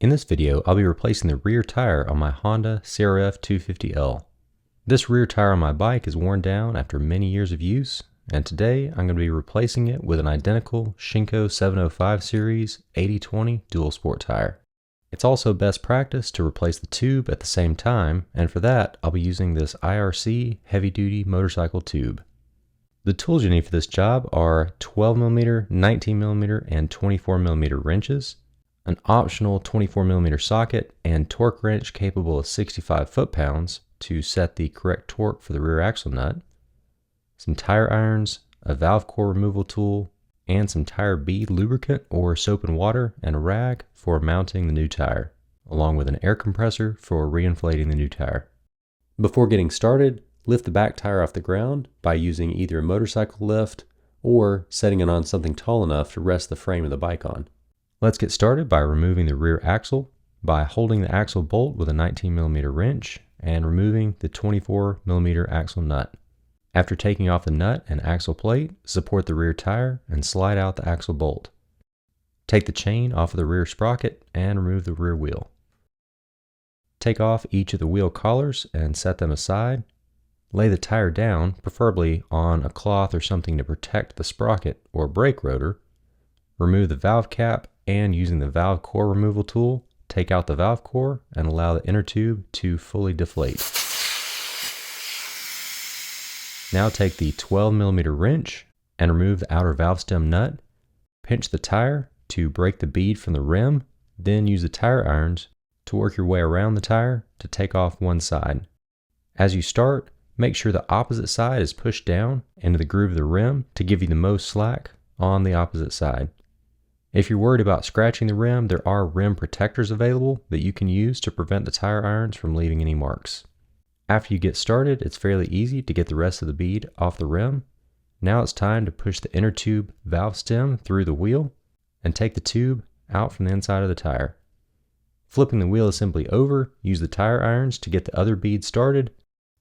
In this video, I'll be replacing the rear tire on my Honda CRF250L. This rear tire on my bike is worn down after many years of use, and today I'm going to be replacing it with an identical Shinko 705 series 80/20 dual sport tire. It's also best practice to replace the tube at the same time, and for that I'll be using this IRC heavy-duty motorcycle tube. The tools you need for this job are 12mm, 19mm, and 24mm wrenches, an optional 24mm socket, and torque wrench capable of 65 foot-pounds to set the correct torque for the rear axle nut, some tire irons, a valve core removal tool, and some tire bead lubricant or soap and water, and a rag for mounting the new tire, along with an air compressor for reinflating the new tire. Before getting started, lift the back tire off the ground by using either a motorcycle lift or setting it on something tall enough to rest the frame of the bike on. Let's get started by removing the rear axle by holding the axle bolt with a 19mm wrench and removing the 24mm axle nut. After taking off the nut and axle plate, support the rear tire and slide out the axle bolt. Take the chain off of the rear sprocket and remove the rear wheel. Take off each of the wheel collars and set them aside. Lay the tire down, preferably on a cloth or something to protect the sprocket or brake rotor. Remove the valve cap, and using the valve core removal tool, take out the valve core and allow the inner tube to fully deflate. Now take the 12mm wrench and remove the outer valve stem nut. Pinch the tire to break the bead from the rim, then use the tire irons to work your way around the tire to take off one side. As you start, make sure the opposite side is pushed down into the groove of the rim to give you the most slack on the opposite side. If you're worried about scratching the rim, there are rim protectors available that you can use to prevent the tire irons from leaving any marks. After you get started, it's fairly easy to get the rest of the bead off the rim. Now it's time to push the inner tube valve stem through the wheel and take the tube out from the inside of the tire. Flipping the wheel assembly over, use the tire irons to get the other bead started,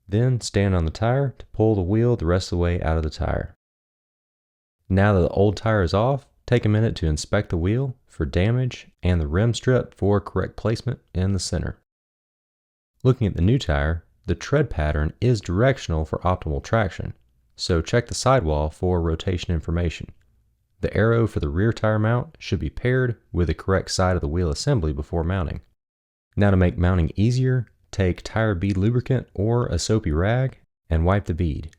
then stand on the tire to pull the wheel the rest of the way out of the tire. Now that the old tire is off, take a minute to inspect the wheel for damage and the rim strip for correct placement in the center. Looking at the new tire, the tread pattern is directional for optimal traction, so check the sidewall for rotation information. The arrow for the rear tire mount should be paired with the correct side of the wheel assembly before mounting. Now to make mounting easier, take tire bead lubricant or a soapy rag and wipe the bead.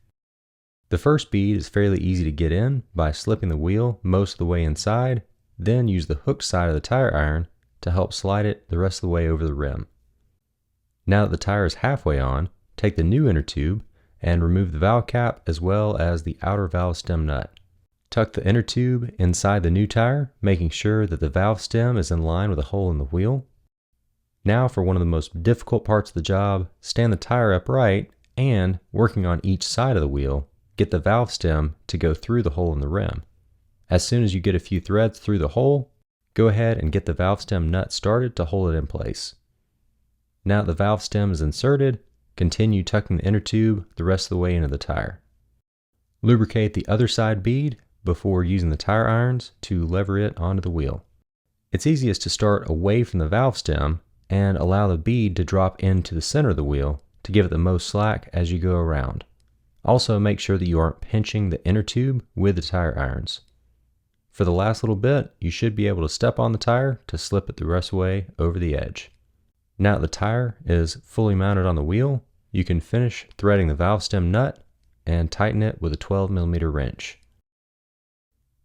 The first bead is fairly easy to get in by slipping the wheel most of the way inside, then use the hooked side of the tire iron to help slide it the rest of the way over the rim. Now that the tire is halfway on, take the new inner tube and remove the valve cap as well as the outer valve stem nut. Tuck the inner tube inside the new tire, making sure that the valve stem is in line with the hole in the wheel. Now for one of the most difficult parts of the job, stand the tire upright and, working on each side of the wheel, get the valve stem to go through the hole in the rim. As soon as you get a few threads through the hole, go ahead and get the valve stem nut started to hold it in place. Now that the valve stem is inserted, continue tucking the inner tube the rest of the way into the tire. Lubricate the other side bead before using the tire irons to lever it onto the wheel. It's easiest to start away from the valve stem and allow the bead to drop into the center of the wheel to give it the most slack as you go around. Also, make sure that you aren't pinching the inner tube with the tire irons. For the last little bit, you should be able to step on the tire to slip it the rest of the way over the edge. Now that the tire is fully mounted on the wheel, you can finish threading the valve stem nut and tighten it with a 12mm wrench.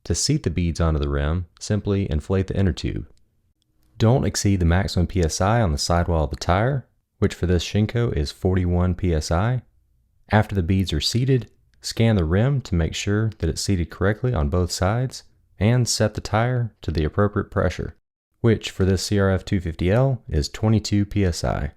To seat the beads onto the rim, simply inflate the inner tube. Don't exceed the maximum PSI on the sidewall of the tire, which for this Shinko is 41 PSI. After the beads are seated, scan the rim to make sure that it's seated correctly on both sides and set the tire to the appropriate pressure, which for this CRF250L is 22 PSI.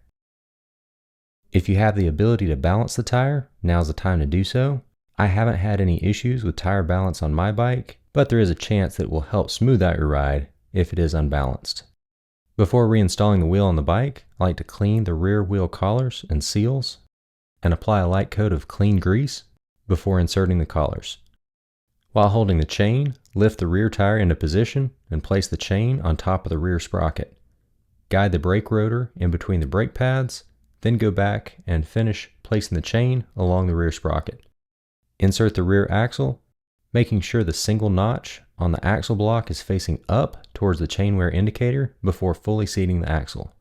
If you have the ability to balance the tire, now's the time to do so. I haven't had any issues with tire balance on my bike, but there is a chance that it will help smooth out your ride if it is unbalanced. Before reinstalling the wheel on the bike, I like to clean the rear wheel collars and seals and apply a light coat of clean grease before inserting the collars. While holding the chain, lift the rear tire into position and place the chain on top of the rear sprocket. Guide the brake rotor in between the brake pads, then go back and finish placing the chain along the rear sprocket. Insert the rear axle, making sure the single notch on the axle block is facing up towards the chain wear indicator before fully seating the axle.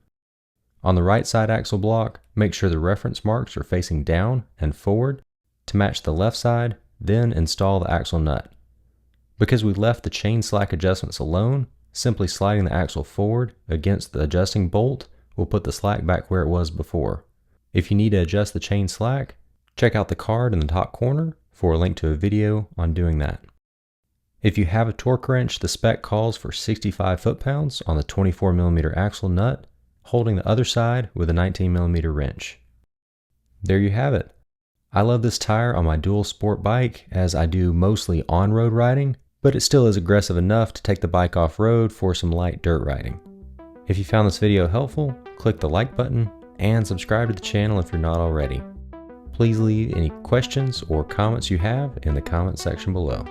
On the right side axle block, make sure the reference marks are facing down and forward to match the left side, then install the axle nut. Because we left the chain slack adjustments alone, simply sliding the axle forward against the adjusting bolt will put the slack back where it was before. If you need to adjust the chain slack, check out the card in the top corner for a link to a video on doing that. If you have a torque wrench, the spec calls for 65 foot-pounds on the 24mm axle nut, holding the other side with a 19mm wrench. There you have it. I love this tire on my dual sport bike as I do mostly on-road riding, but it still is aggressive enough to take the bike off-road for some light dirt riding. If you found this video helpful, click the like button and subscribe to the channel if you're not already. Please leave any questions or comments you have in the comment section below.